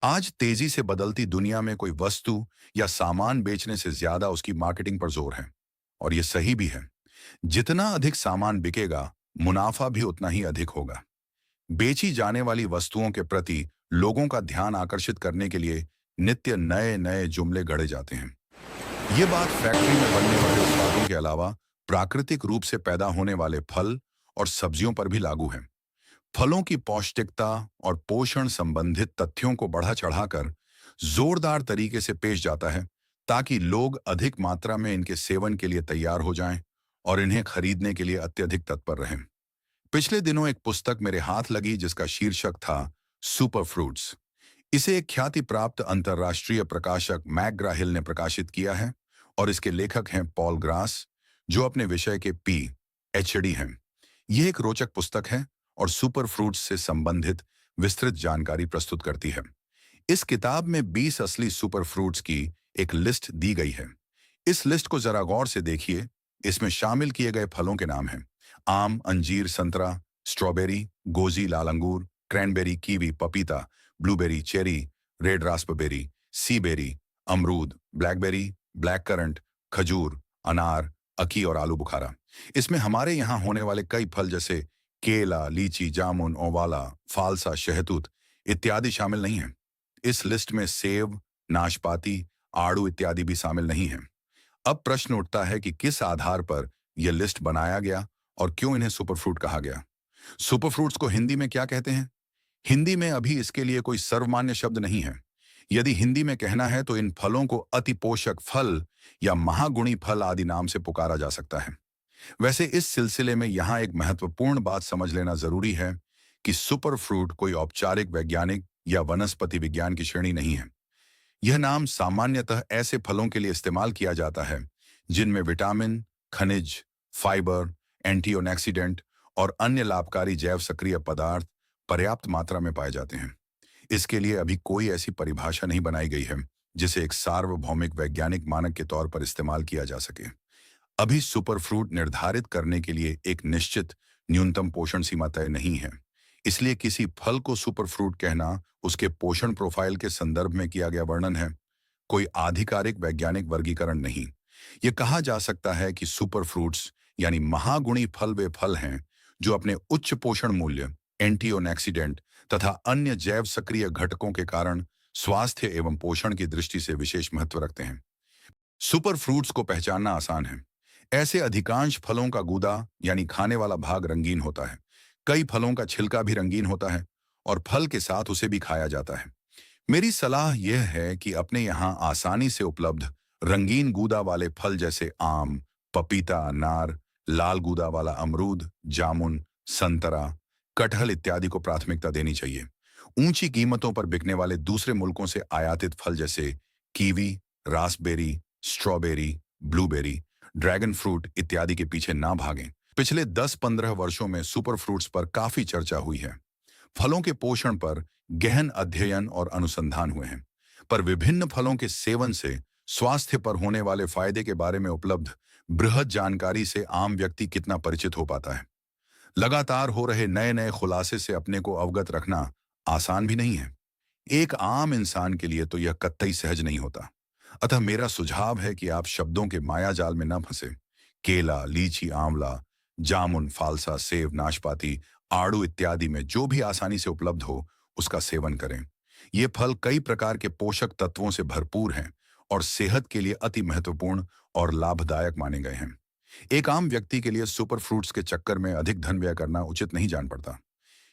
आज तेजी से बदलती दुनिया में कोई वस्तु या सामान बेचने से ज्यादा उसकी मार्केटिंग पर जोर है। और ये सही भी है। जितना अधिक सामान बिकेगा, मुनाफा भी उतना ही अधिक होगा। बेची जाने वाली वस्तुओं के प्रति लोगों का ध्यान आकर्षित करने के लिए नित्य नए नए जुमले गढ़े जाते हैं। ये बात फैक्ट्री में बनने वाले उत्पादों के अलावा प्राकृतिक रूप से पैदा होने वाले फल और सब्जियों पर भी लागू है। फलों की पौष्टिकता और पोषण संबंधित तथ्यों को बढ़ा चढ़ाकर जोरदार तरीके से पेश जाता है, ताकि लोग अधिक मात्रा में इनके सेवन के लिए तैयार हो जाएं और इन्हें खरीदने के लिए अत्यधिक तत्पर रहें। पिछले दिनों एक पुस्तक मेरे हाथ लगी जिसका शीर्षक था सुपर फ्रूट्स। इसे एक ख्याति प्राप्त अंतर्राष्ट्रीय प्रकाशक मैकग्रा हिल ने प्रकाशित किया है और इसके लेखक हैं पॉल ग्रास, जो अपने विषय के पीएचडी हैं। यह एक रोचक पुस्तक है और सुपर फ्रूट्स से संबंधित विस्तृत जानकारी प्रस्तुत करती है। इस किताब में 20 असली सुपर फ्रूट्स की एक लिस्ट दी गई है। इस लिस्ट को जरा गौर से देखिए। इसमें शामिल किए गए फलों के नाम हैं: आम, अंजीर, संतरा, स्ट्रॉबेरी, गोजी, लाल अंगूर, क्रैनबेरी, कीवी, पपीता, ब्लूबेरी, चेरी, रेड रास्पबेरी, सीबेरी, अमरूद, ब्लैकबेरी, ब्लैक करंट, खजूर, अनार, अकी और आलू बुखारा। इसमें हमारे यहाँ होने वाले कई फल जैसे केला, लीची, जामुन, ओवाला, फालसा, शहतूत इत्यादि शामिल नहीं हैं। इस लिस्ट में सेब, नाशपाती, आड़ू इत्यादि भी शामिल नहीं हैं। अब प्रश्न उठता है कि किस आधार पर यह लिस्ट बनाया गया और क्यों इन्हें सुपरफ्रूट कहा गया। सुपरफ्रूट्स को हिंदी में क्या कहते हैं? हिंदी में अभी इसके लिए कोई सर्वमान्य शब्द नहीं है। यदि हिंदी में कहना है तो इन फलों को अति पोषक फल या महागुणी फल आदि नाम से पुकारा जा सकता है। वैसे इस सिलसिले में यहाँ एक महत्वपूर्ण बात समझ लेना जरूरी है कि सुपर फ्रूट कोई औपचारिक वैज्ञानिक या वनस्पति विज्ञान की श्रेणी नहीं है। यह नाम सामान्यतः ऐसे फलों के लिए इस्तेमाल किया जाता है जिनमें विटामिन, खनिज, फाइबर, एंटीऑक्सीडेंट और अन्य लाभकारी जैव सक्रिय पदार्थ पर्याप्त मात्रा में पाए जाते हैं। इसके लिए अभी कोई ऐसी परिभाषा नहीं बनाई गई है जिसे एक सार्वभौमिक वैज्ञानिक मानक के तौर पर इस्तेमाल किया जा सके। अभी सुपरफ्रूट निर्धारित करने के लिए एक निश्चित न्यूनतम पोषण सीमा तय नहीं है। इसलिए किसी फल को सुपरफ्रूट कहना उसके पोषण प्रोफाइल के संदर्भ में किया गया वर्णन है, कोई आधिकारिक वैज्ञानिक वर्गीकरण नहीं। यह कहा जा सकता है कि सुपरफ्रूट्स यानी महागुणी फल वे फल हैं जो अपने उच्च पोषण मूल्य, एंटीऑक्सीडेंट तथा अन्य जैव सक्रिय घटकों के कारण स्वास्थ्य एवं पोषण की दृष्टि से विशेष महत्व रखते हैं। सुपर फ्रूट्स को पहचानना आसान है। ऐसे अधिकांश फलों का गूदा यानी खाने वाला भाग रंगीन होता है। कई फलों का छिलका भी रंगीन होता है और फल के साथ उसे भी खाया जाता है। मेरी सलाह यह है कि अपने यहाँ आसानी से उपलब्ध रंगीन गूदा वाले फल जैसे आम, पपीता, अनार, लाल गूदा वाला अमरूद, जामुन, संतरा, कटहल इत्यादि को प्राथमिकता देनी चाहिए। ऊंची कीमतों पर बिकने वाले दूसरे मुल्कों से आयातित फल जैसे kiwi, Raspberry, strawberry, blueberry, dragon fruit इत्यादि के पीछे ना भागें। पिछले 10-15 वर्षों में सुपर फ्रूट्स पर काफी चर्चा हुई है। फलों के पोषण पर गहन अध्ययन और अनुसंधान हुए हैं, पर विभिन्न फलों के सेवन से स्वास्थ्य पर होने वाले फायदे के बारे में उपलब्ध बृहद जानकारी से आम व्यक्ति कितना परिचित हो पाता है। लगातार हो रहे नए नए खुलासे से अपने को अवगत रखना आसान भी नहीं है। एक आम इंसान के लिए तो यह कतई सहज नहीं होता। अतः मेरा सुझाव है कि आप शब्दों के मायाजाल में न फंसे। केला, लीची, आंवला, जामुन, फालसा, सेब, नाशपाती, आड़ू इत्यादि में जो भी आसानी से उपलब्ध हो उसका सेवन करें। ये फल कई प्रकार के पोषक तत्वों से भरपूर हैं और सेहत के लिए अति महत्वपूर्ण और लाभदायक माने गए हैं। एक आम व्यक्ति के लिए सुपर फ्रूट्स के चक्कर में अधिक धन व्यय करना उचित नहीं जान पड़ता।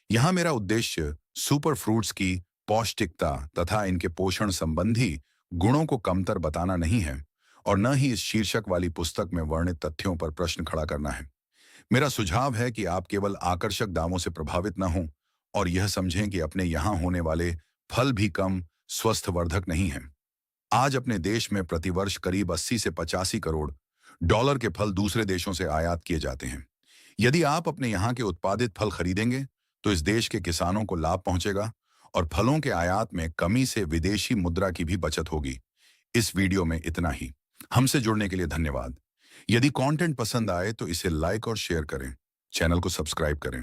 यहाँ मेरा उद्देश्य सुपर फ्रूट्स की पौष्टिकता तथा इनके पोषण संबंधी गुणों को कमतर बताना नहीं है और न ही इस शीर्षक वाली पुस्तक में वर्णित तथ्यों पर प्रश्न खड़ा करना है। मेरा सुझाव है कि आप केवल आकर्षक दामों से प्रभावित न हों और यह समझें कि अपने यहाँ होने वाले फल भी कम स्वस्थवर्धक नहीं हैं। आज अपने देश में प्रतिवर्ष करीब 80 से 85 करोड़ डॉलर के फल दूसरे देशों से आयात किए जाते हैं। यदि आप अपने यहाँ के उत्पादित फल खरीदेंगे तो इस देश के किसानों को लाभ पहुंचेगा और फलों के आयात में कमी से विदेशी मुद्रा की भी बचत होगी। इस वीडियो में इतना ही। हमसे जुड़ने के लिए धन्यवाद। यदि कंटेंट पसंद आए तो इसे लाइक और शेयर करें, चैनल को सब्सक्राइब करें।